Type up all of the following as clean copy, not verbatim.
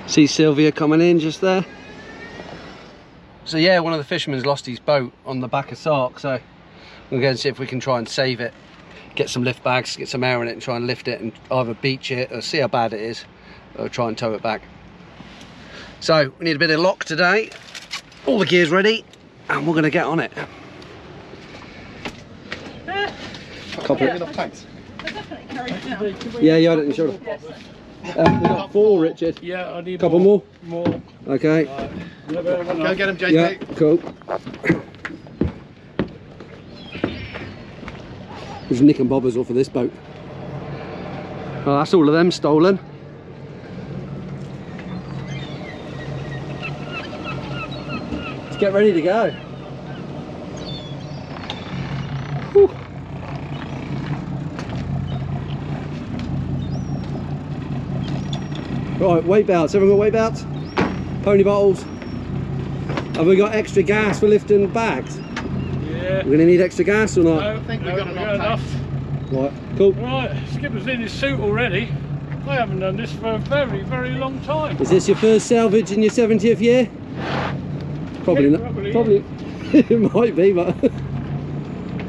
See Sylvia coming in just there. So yeah, one of the fishermen's lost his boat on the back of Sark, so we're going to see if we can try and save it. Get some lift bags, get some air in it and try and lift it and either beach it or see how bad it is or try and tow it back. So we need a bit of lock today. All the gear's ready and we're going to get on it. Copy. Enough tanks? Yeah, you had it in the shoulder. We've got 4, Richard. Yeah, I need a couple more. More. Okay. Go get him, JP. Yeah, cool. There's nick and bobbers all for this boat. Well, that's all of them stolen. Let's get ready to go. Whew. Right, weight belts. Everyone got weight belts? Pony bottles. Have we got extra gas for lifting bags? Yeah. We're going to need extra gas or not? I think we've got enough. Right, cool. Right, Skipper's in his suit already. I haven't done this for a very, very long time. Is this your first salvage in your 70th year? Probably Yeah, not. probably. It might be, but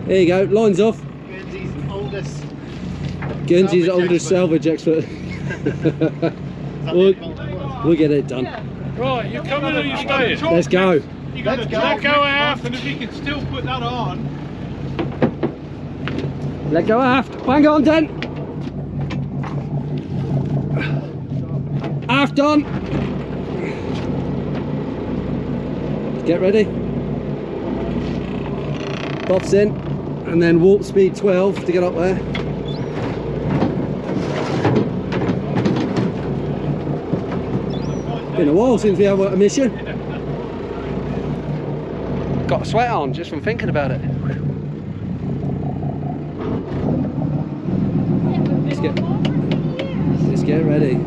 there you go. Lines off. Guernsey's oldest salvage expert. We'll get it done. Right, you coming or you staying? Let's go. Let's go. Let go aft. And if you can still put that on. Let go aft. Hang on, Den. Aft on. Get ready. Bob's in. And then warp speed 12 to get up there. Been a while since we had a mission. Got a sweat on just from thinking about it. Let's get ready.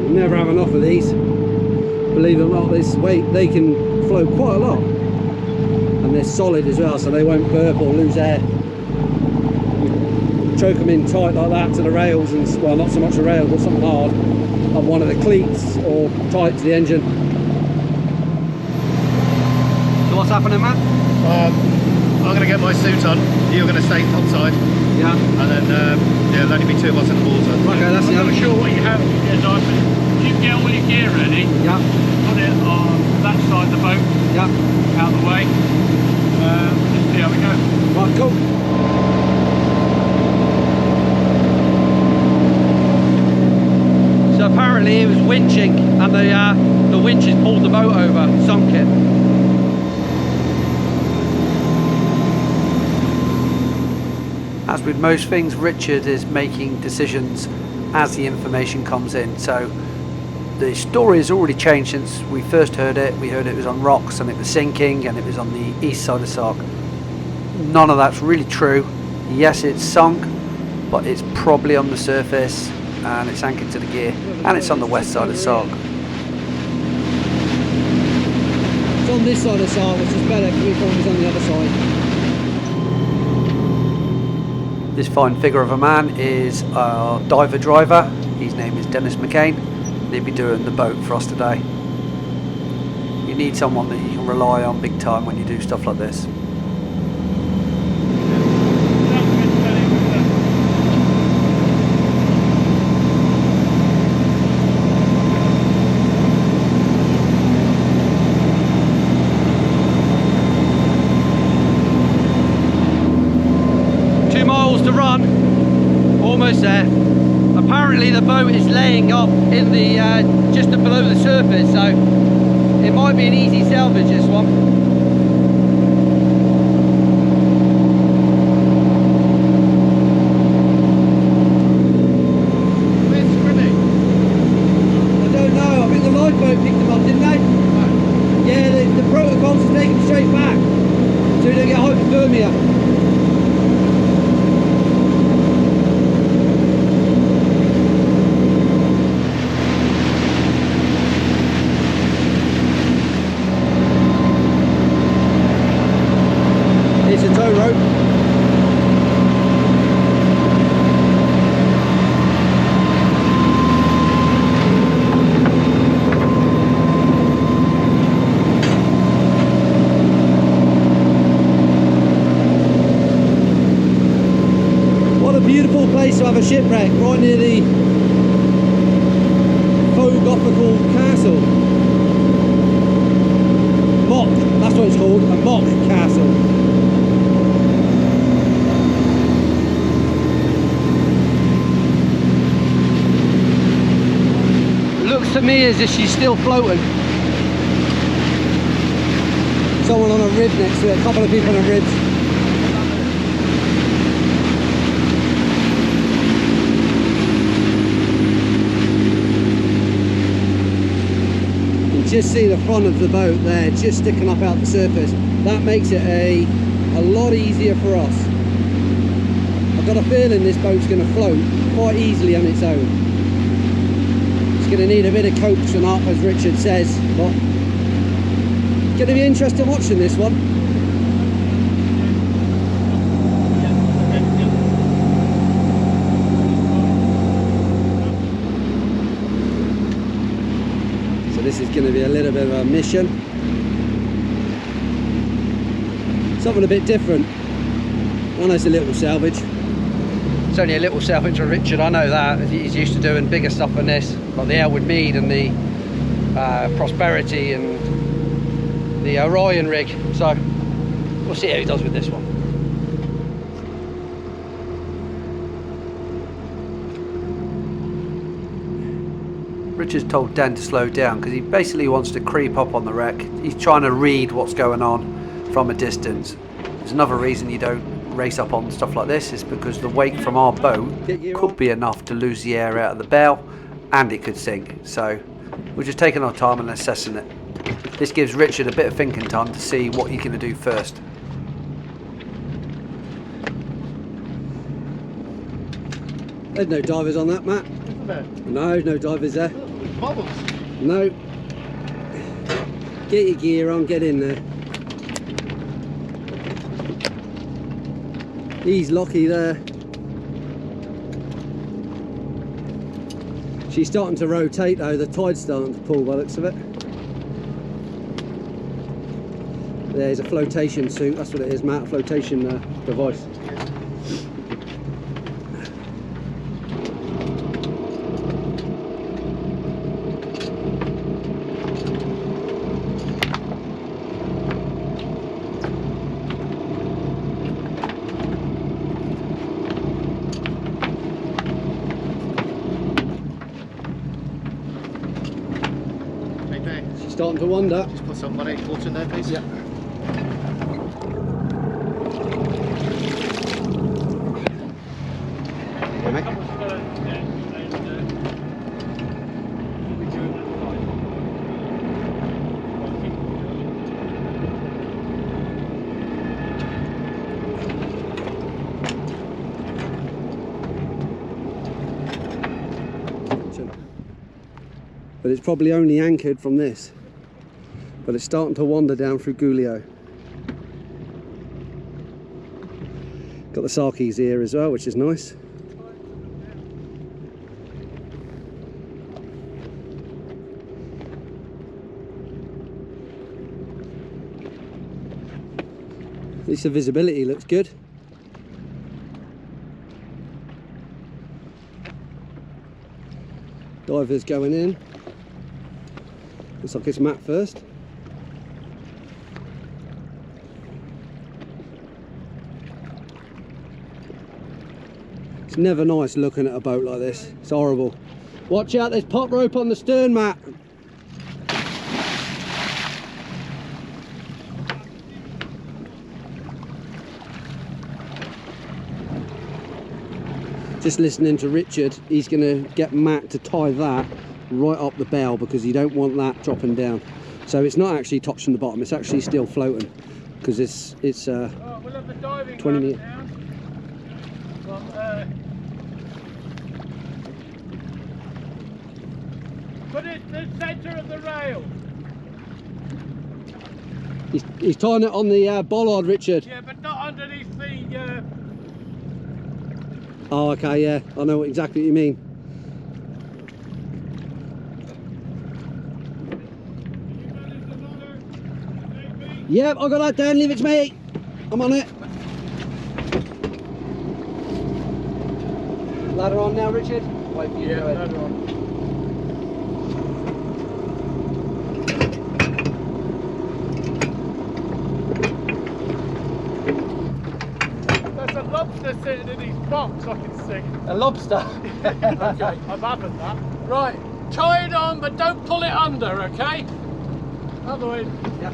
Never have enough of these. Believe it or not, this weight, they can float quite a lot. And they're solid as well, so they won't burp or lose air. Choke them in tight like that to the rails, and well, not so much the rail but something hard on one of the cleats or tight to the engine. So what's happening, Matt? I'm going to get my suit on, you're going to stay topside. Yeah. And then yeah, there'll only be 2 of us in the water. Okay, that's I'm the not sure what you have to get on. You can get all your gear ready. Yeah. Put it on that side of the boat. Yeah. Out of the way. Just see how we go. Right, cool. So apparently it was winching and the winches pulled the boat over, sunk it. As with most things, Richard is making decisions as the information comes in. So the story has already changed since we first heard it. We heard it was on rocks and it was sinking and it was on the east side of Sark. None of that's really true. Yes, it's sunk, but it's probably on the surface and it's anchored to the gear, and it's on the west side of Sark. It's on this side of Sark, which is better because we thought it was on the other side. This fine figure of a man is our diver driver. His name is Dennis McCain. He'll be doing the boat for us today. You need someone that you can rely on big time when you do stuff like this. To run, almost there. Apparently the boat is laying up in the just below the surface, so it might be an easy salvage, this one. Where's Scrimmy? I don't know. I think the lifeboat picked them up, didn't they? No. Yeah, the protocols to take them straight back so we don't get hypothermia. a beautiful place to have a shipwreck, right near the faux gothical castle. Mock, that's what it's called, a mock castle. Looks to me as if she's still floating. Someone on a rib next to it, a couple of people on a ribs. You can just see the front of the boat there, just sticking up out the surface. That makes it a lot easier for us. I've got a feeling this boat's going to float quite easily on its own. It's going to need a bit of coaxing up, as Richard says, but it's going to be interesting watching this one. So this is going to be a little bit of a mission. Something a bit different. I know it's a little salvage. It's only a little salvage for Richard, I know that. He's used to doing bigger stuff than this, like the Elwood Mead and the Prosperity and the Orion rig. So we'll see how he does with this one. Richard's told Dan to slow down because he basically wants to creep up on the wreck. He's trying to read what's going on from a distance. There's another reason you don't race up on stuff like this is because the weight from our boat could be enough to lose the air out of the bow and it could sink. So we're just taking our time and assessing it. This gives Richard a bit of thinking time to see what he's going to do first. There's no divers on that, Matt. Isn't there? No, there's no divers there. Bubbles. No. Get your gear on, get in there. He's lucky there. She's starting to rotate though, the tide's starting to pull by the looks of it. There's a flotation suit, that's what it is, Matt, a flotation device. Starting to wander. Just put some money water in there, please. Yeah. But it's probably only anchored from this. But it's starting to wander down through Gullio. Got the Sarkies here as well, which is nice. At least the visibility looks good. Divers going in. Looks like it's Matt first. It's never nice looking at a boat like this. It's horrible. Watch out, there's pop rope on the stern, Matt. Just listening to Richard, he's going to get Matt to tie that right up the bow because you don't want that dropping down. So it's not actually touching the bottom, it's actually still floating because it's we'll have the diving 20 meters. Put it in the centre of the rail. He's tying it on the bollard, Richard. Yeah, but not underneath the... Oh, okay, yeah, I know exactly what you mean. Yep, I got that down, leave it to me. I'm on it. Ladder on now, Richard? Wait for you to Yeah, go in. ladder on. There's a lobster sitting in his box, I can see. A lobster? Okay, I'm having that. Right, tie it on, but don't pull it under, okay? Otherwise, Yeah.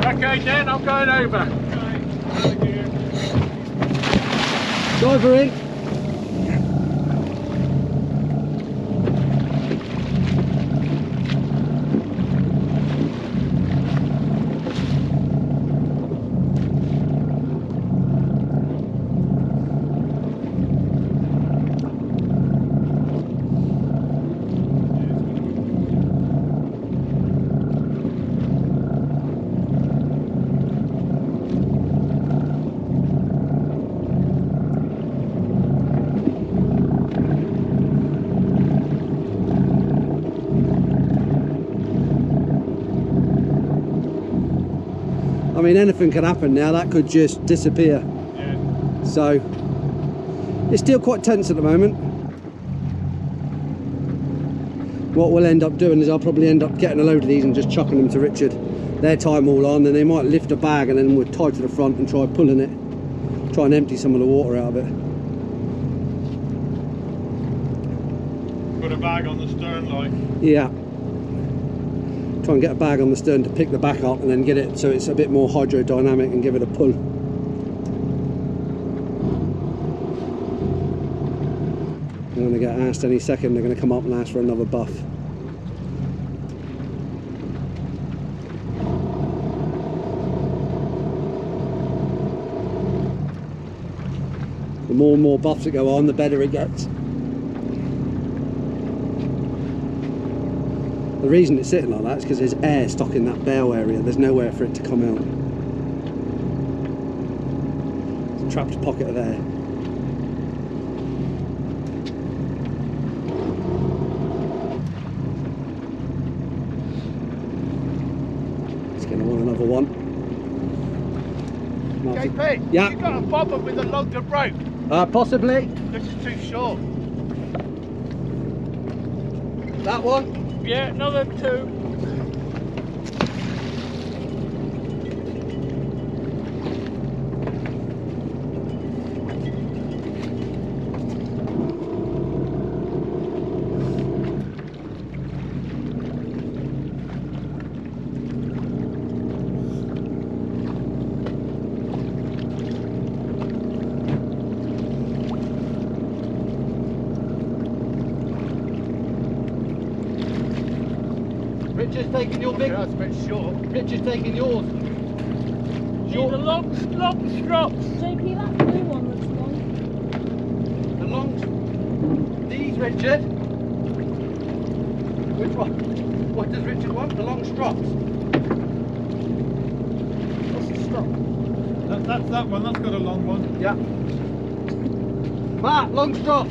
okay, Dan, I'm going over. Diver in. I mean, anything could happen now. That could just disappear. Yeah. So it's still quite tense at the moment. What we'll end up doing is I'll probably end up getting a load of these and just chucking them to Richard. Their time all on, and they might lift a bag and then we'll tie to the front and try pulling it. Try and empty some of the water out of it. Put a bag on the stern, like. Yeah. Try and get a bag on the stern to pick the back up and then get it so it's a bit more hydrodynamic and give it a pull. I'm going to get asked any second, they're going to come up and ask for another buff. The more and more buffs that go on, the better it gets. The reason it's sitting like that is because there's air stuck in that bail area. There's nowhere for it to come out. It's a trapped pocket of air. It's going to want another one. JP, Yeah. you got a bobber with a longer rope. Possibly. This is too short. That one. Yeah, another two. Richard's taking your big. That's a bit short. Richard's taking yours. Need a long strop. JP, that blue one looks long. The long. These, Richard. Which one? What does Richard want? The long strops. What's the strop? That's that one. That's got a long one. Yeah. Matt, long strop.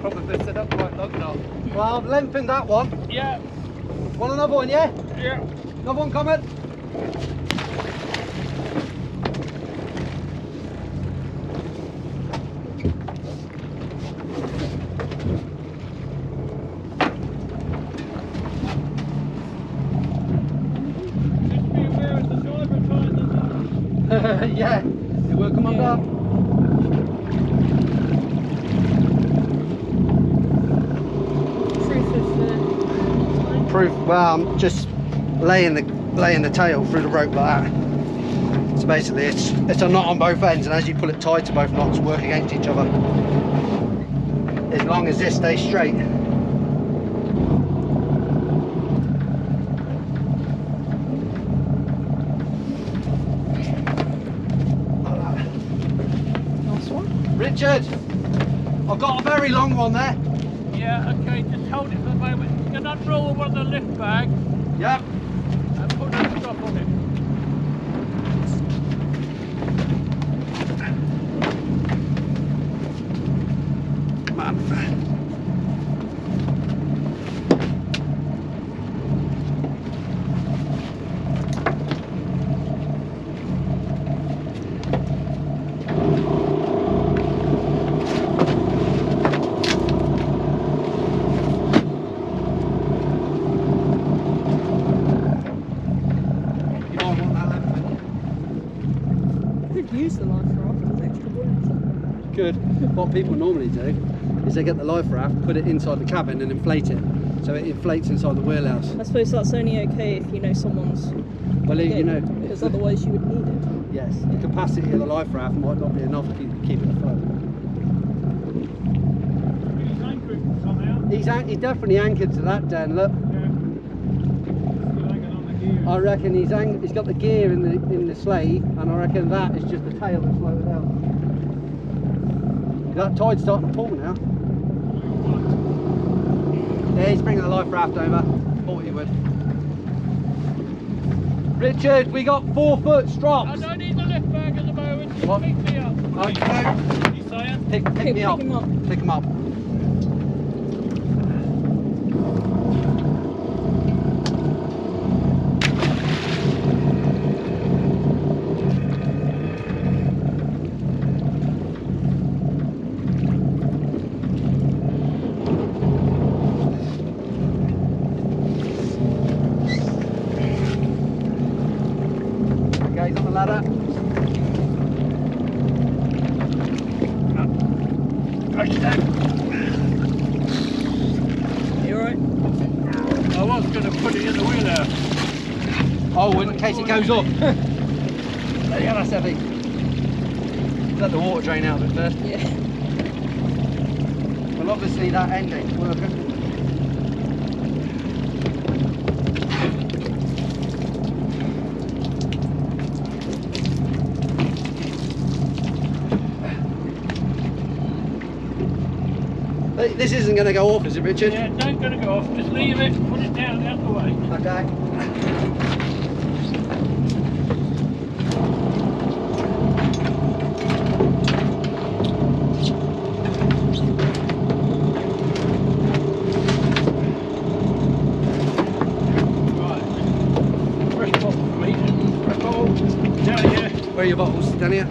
Probably set up quite long now. Well, I've lengthened that one. Yeah, Want another one, yeah? yeah. Another one coming. Just be aware of the driver trying to. Yeah, it will come Yeah. up. Proof of Proof. Well, I'm just laying the tail through the rope like that. So basically, it's a knot on both ends, and as you pull it tight to both knots, work against each other. As long as this stays straight. Richard, I've got a very long one there. Yeah, okay, just hold it for the moment. You can unroll one of the lift bags Yep. and put that strap on it. Come on. Use the life raft as extra buoyancy. Good. What people normally do is they get the life raft, put it inside the cabin and inflate it. So it inflates inside the wheelhouse. I suppose that's only okay if you know someone's Well, you know, because otherwise you would need it. yes, the capacity of the life raft might not be enough to keep it afloat. He's anchored somehow. He's definitely anchored to that den, look. Yeah. Still hanging on the gear. I reckon he's got the gear in the sleigh, and I reckon that is just the tail that's slowed down. That tide's starting to pull now. Yeah, he's bringing the life raft over. Thought he would. Richard, we got 4 foot I strops. don't need the lift bag at the moment. Just What? pick me up. Okay. You saying? Pick me Pick up. him up. Pick him up. Okay, he's on the ladder. You alright? I was going to put it in the wheelhouse. Oh, in case it goes off. There you go, that's heavy. Let the water drain out of it first. Yeah. Well, obviously that end ain't working. This isn't going to go off, is it, Richard? Yeah, don't going to go off. Just leave it. Put it down out the way. Okay. Right. Fresh bottle for me. Fresh bottle. Down here. Where are your bottles? Down here.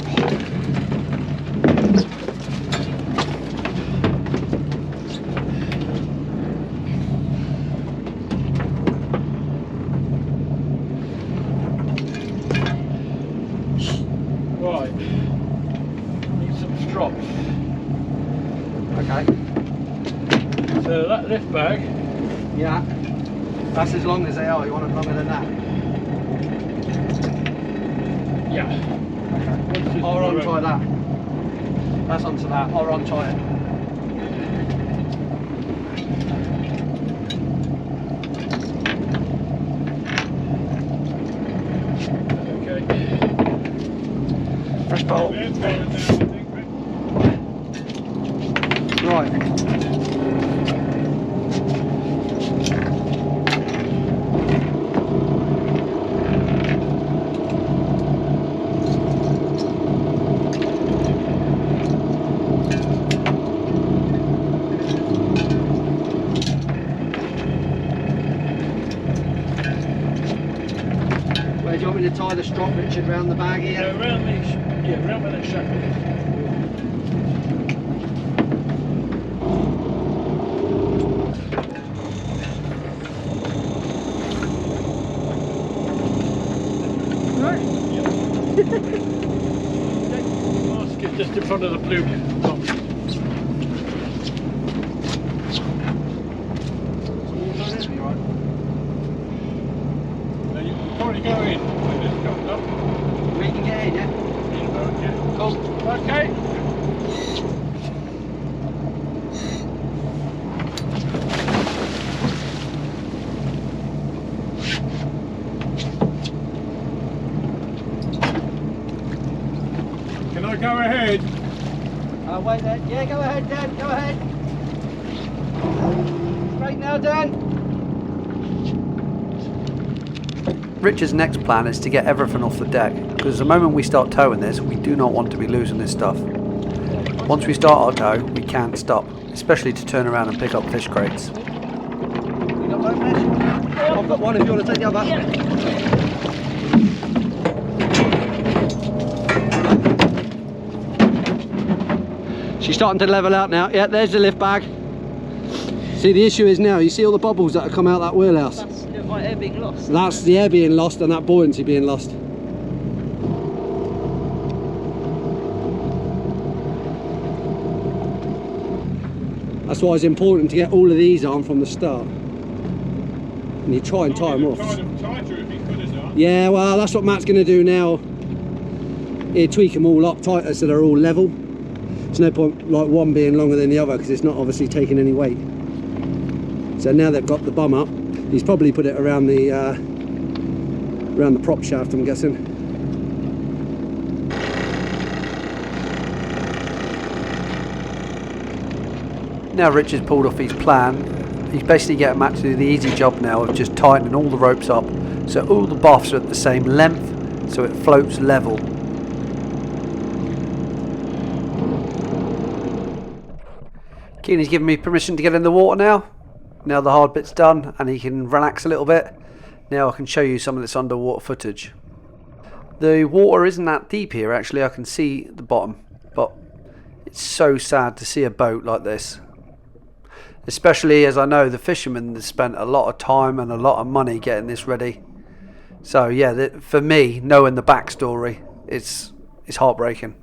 Right. Need some strops. Okay. So that lift bag. Yeah. That's as long as they are. You want it longer than that? Yeah. Okay. I'll untie that. That's onto that. I'll untie it. Okay. Fresh bowl. Right. Where do you want me to tie the strop, Richard, round the bag here? Around these, yeah, around where that shackle is. Right. Basket just in front of the blue box. Now you can probably go in when this comes up. We can get in, yeah? Okay. Cool. Okay. Can I go ahead? Wait there. Yeah, go ahead, Dan. Go ahead. Straight now, Dan. Richard's next plan is to get everything off the deck, because the moment we start towing this, we do not want to be losing this stuff. Once we start our tow, we can't stop, especially to turn around and pick up fish crates. You got boat mesh? I've got one if you want to take the other. She's starting to level out now. Yeah, there's the lift bag. See, the issue is now, you see all the bubbles that have come out that wheelhouse? That's my air being lost. That's the air being lost and that buoyancy being lost. That's why it's important to get all of these on from the start. And you try and tie them off. Yeah, well, that's what Matt's going to do now. He'll tweak them all up tighter so they're all level. There's no point like one being longer than the other because it's not obviously taking any weight. So now they've got the bum up. He's probably put it around the prop shaft, I'm guessing. Now Richard's pulled off his plan. He's basically getting Matt to do the easy job now of just tightening all the ropes up so all the buffs are at the same length so it floats level. Keeney's given me permission to get in the water now. Now the hard bit's done and he can relax a little bit. Now I can show you some of this underwater footage. The water isn't that deep here actually, I can see the bottom, but it's so sad to see a boat like this. Especially as I know the fishermen have spent a lot of time and a lot of money getting this ready. So yeah, for me, knowing the backstory, it's heartbreaking.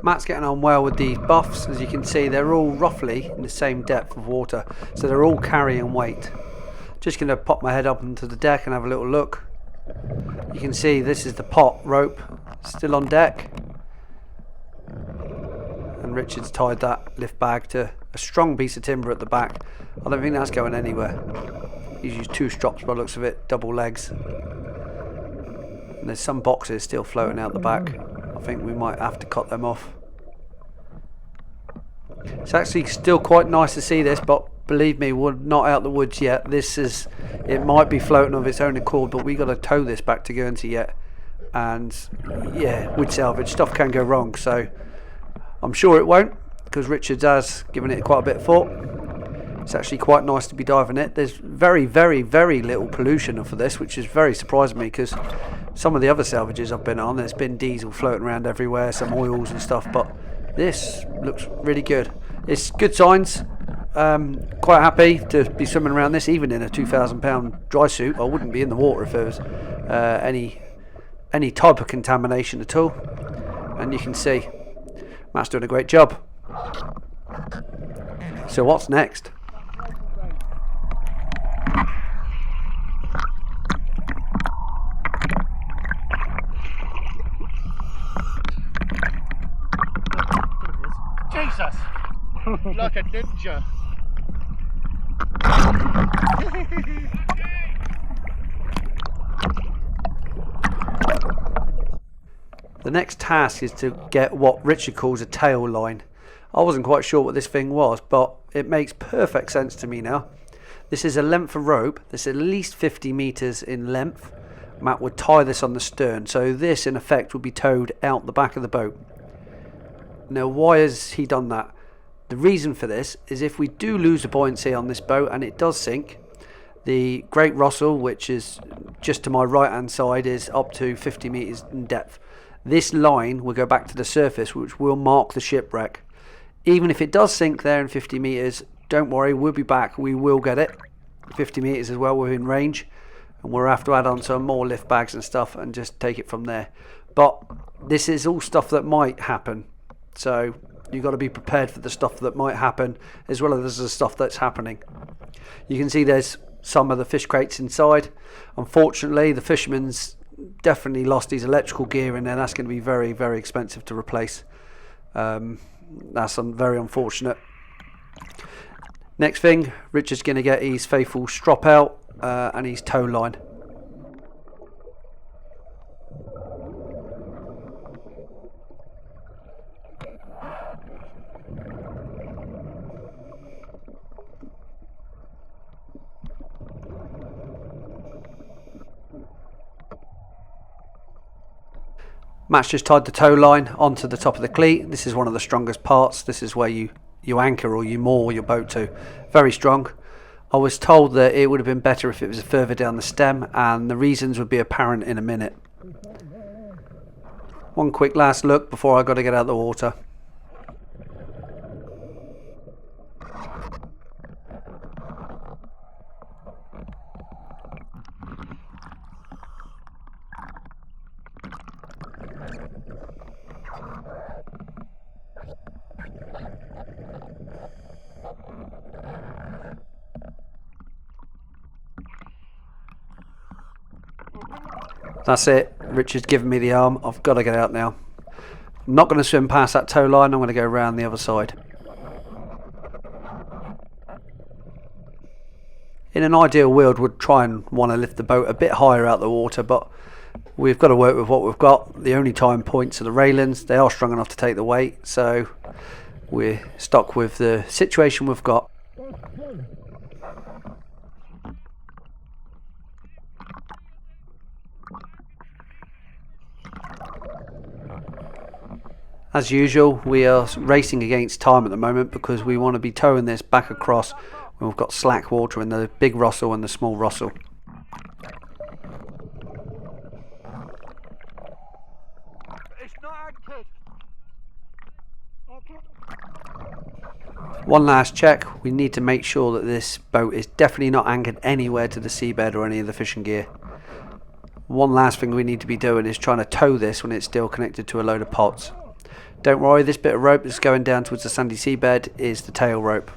Matt's getting on well with these buffs. As you can see, they're all roughly in the same depth of water, so they're all carrying weight. Just going to pop my head up onto the deck and have a little look. You can see this is the pot rope still on deck. and Richard's tied that lift bag to a strong piece of timber at the back. I don't think that's going anywhere. He's used 2 strops by the looks of it, double legs. And there's some boxes still floating out the back. I think we might have to cut them off. It's actually still quite nice to see this, but believe me, we're not out the woods yet. It might be floating of its own accord, but we got to tow this back to Guernsey yet. And yeah, with salvage, stuff can go wrong, so I'm sure it won't, because Richard has given it quite a bit of thought. It's actually quite nice to be diving it. There's very, very, very little pollution for this, which is very surprising me, because some of the other salvages I've been on, there's been diesel floating around everywhere, some oils and stuff, but this looks really good. It's good signs. Quite happy to be swimming around this, even in a 2,000 pound dry suit. I wouldn't be in the water if there was any type of contamination at all. And you can see Matt's doing a great job. So what's next? Jesus! Like a ninja. The next task is to get what Richard calls a tail line. I wasn't quite sure what this thing was, but it makes perfect sense to me now. This is a length of rope that's at least 50 meters in length. Matt would tie this on the stern, so this in effect would be towed out the back of the boat. Now, why has he done that? The reason for this is if we do lose the buoyancy on this boat and it does sink, the Great Russell, which is just to my right hand side, is up to 50 meters in depth. This line will go back to the surface, which will mark the shipwreck. Even if it does sink there in 50 meters, don't worry, we'll be back. We will get it 50 meters as well within range, and we'll have to add on some more lift bags and stuff and just take it from there. But this is all stuff that might happen, so you've got to be prepared for the stuff that might happen as well as the stuff that's happening. You can see there's some of the fish crates inside. Unfortunately, the fisherman's definitely lost his electrical gear in there. That's going to be very, very expensive to replace. That's very unfortunate. Next thing, Richard's going to get his faithful strop out and his tow line. Matt's just tied the tow line onto the top of the cleat. This is one of the strongest parts. This is where you anchor or you moor your boat to. Very strong. I was told that it would have been better if it was further down the stem, and the reasons would be apparent in a minute. One quick last look before I got to get out of the water. That's it. Richard's given me the arm. I've got to get out now. I'm not going to swim past that tow line. I'm going to go around the other side. In an ideal world, we'd try and want to lift the boat a bit higher out the water, but we've got to work with what we've got. The only time points are the railings. They are strong enough to take the weight, so we're stuck with the situation we've got. As usual, we are racing against time at the moment because we want to be towing this back across when we've got slack water in the big Russell and the small Russell. It's not anchored. One last check. We need to make sure that this boat is definitely not anchored anywhere to the seabed or any of the fishing gear. One last thing we need to be doing is trying to tow this when it's still connected to a load of pots. Don't worry, this bit of rope that's going down towards the sandy seabed is the tail rope.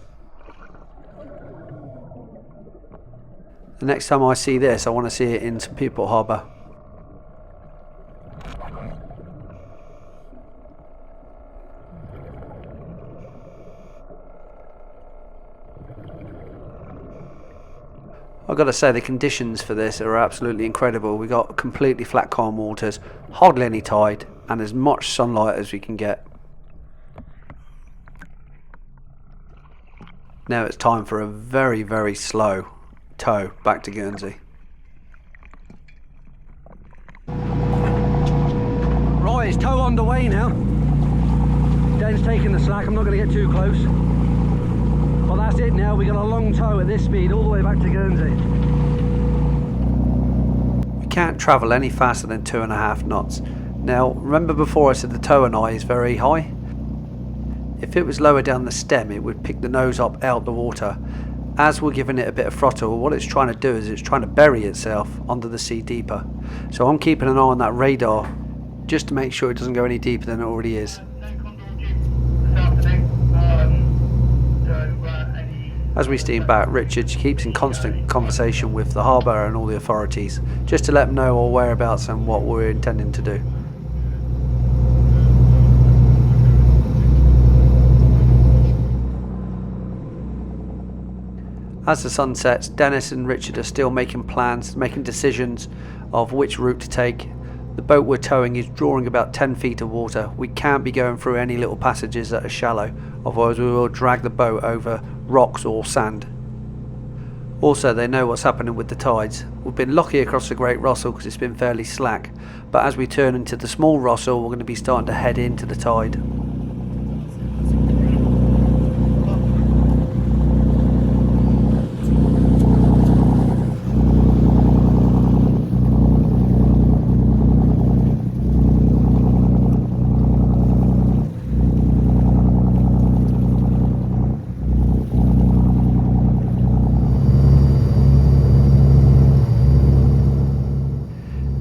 The next time I see this, I want to see it in St. Peterport Harbour. I've got to say the conditions for this are absolutely incredible. We got completely flat calm waters, hardly any tide, and as much sunlight as we can get. Now it's time for a very, very slow tow back to Guernsey. Right, it's tow underway now. Dan's taking the slack, I'm not going to get too close. But that's it now, we got a long tow at this speed all the way back to Guernsey. We can't travel any faster than 2.5 knots. Now, remember before I said the tow and I is very high? If it was lower down the stem, it would pick the nose up out the water. As we're giving it a bit of throttle, what it's trying to do is it's trying to bury itself under the sea deeper. So I'm keeping an eye on that radar just to make sure it doesn't go any deeper than it already is. As we steam back, Richard keeps in constant conversation with the harbour and all the authorities, just to let them know our whereabouts and what we're intending to do. As the sun sets, Dennis and Richard are still making plans, making decisions of which route to take. The boat we're towing is drawing about 10 feet of water. We can't be going through any little passages that are shallow, otherwise we will drag the boat over rocks or sand. Also, they know what's happening with the tides. We've been lucky across the Great Russell because it's been fairly slack, but as we turn into the small Russell, we're going to be starting to head into the tide.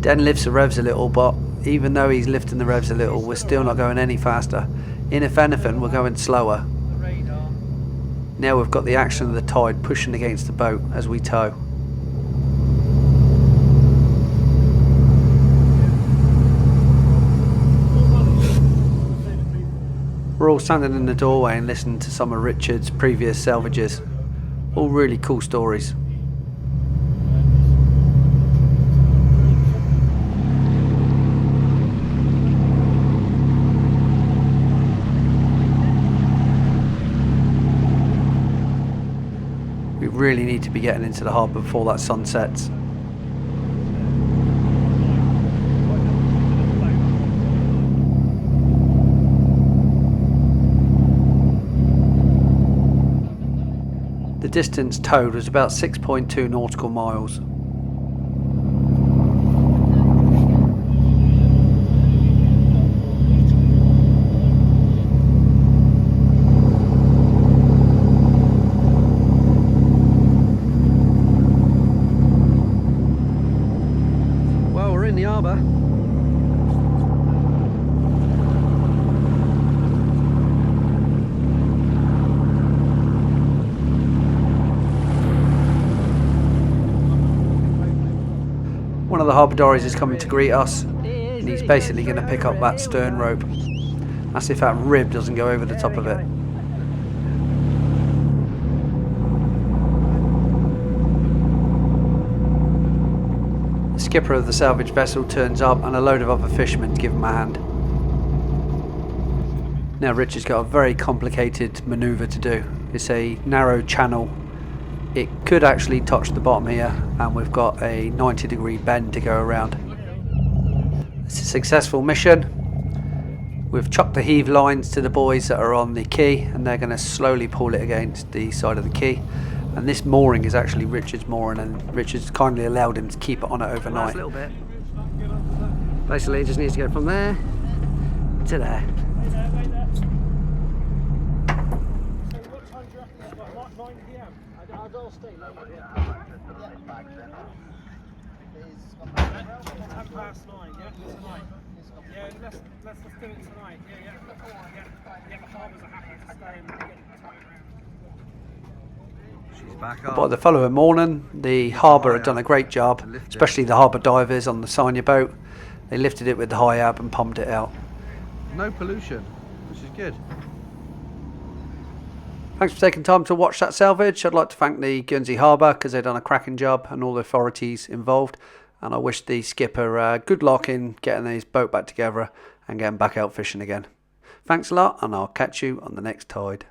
Den lifts the revs a little, but even though he's lifting the revs a little, we're still not going any faster. If anything, we're going slower. Now we've got the action of the tide pushing against the boat as we tow. We're all standing in the doorway and listening to some of Richard's previous salvages. All really cool stories. We really need to be getting into the harbour before that sun sets. The distance towed was about 6.2 nautical miles. One of the harbour dories is coming to greet us, and he's basically going to pick up that stern rope. That's if that rib doesn't go over the top of it. The skipper of the salvage vessel turns up and a load of other fishermen give him a hand. Now Richard's got a very complicated manoeuvre to do. It's a narrow channel. It could actually touch the bottom here, and we've got a 90-degree bend to go around. It's a successful mission. We've chucked the heave lines to the boys that are on the quay, and they're going to slowly pull it against the side of the quay. And this mooring is actually Richard's mooring, and Richard's kindly allowed him to keep it on it overnight. Last little bit. Basically, it just needs to go from there to there. Let's just do it tonight. Yeah, the harbours are happy to stay and get the tide around. She's back up. By the following morning, the harbour had done a great job, especially the harbour divers on the Sanya boat. They lifted it with the high ab and pumped it out. No pollution, which is good. Thanks for taking time to watch that salvage. I'd like to thank the Guernsey Harbour because they've done a cracking job and all the authorities involved. And I wish the skipper good luck in getting his boat back together and getting back out fishing again. Thanks a lot, and I'll catch you on the next tide.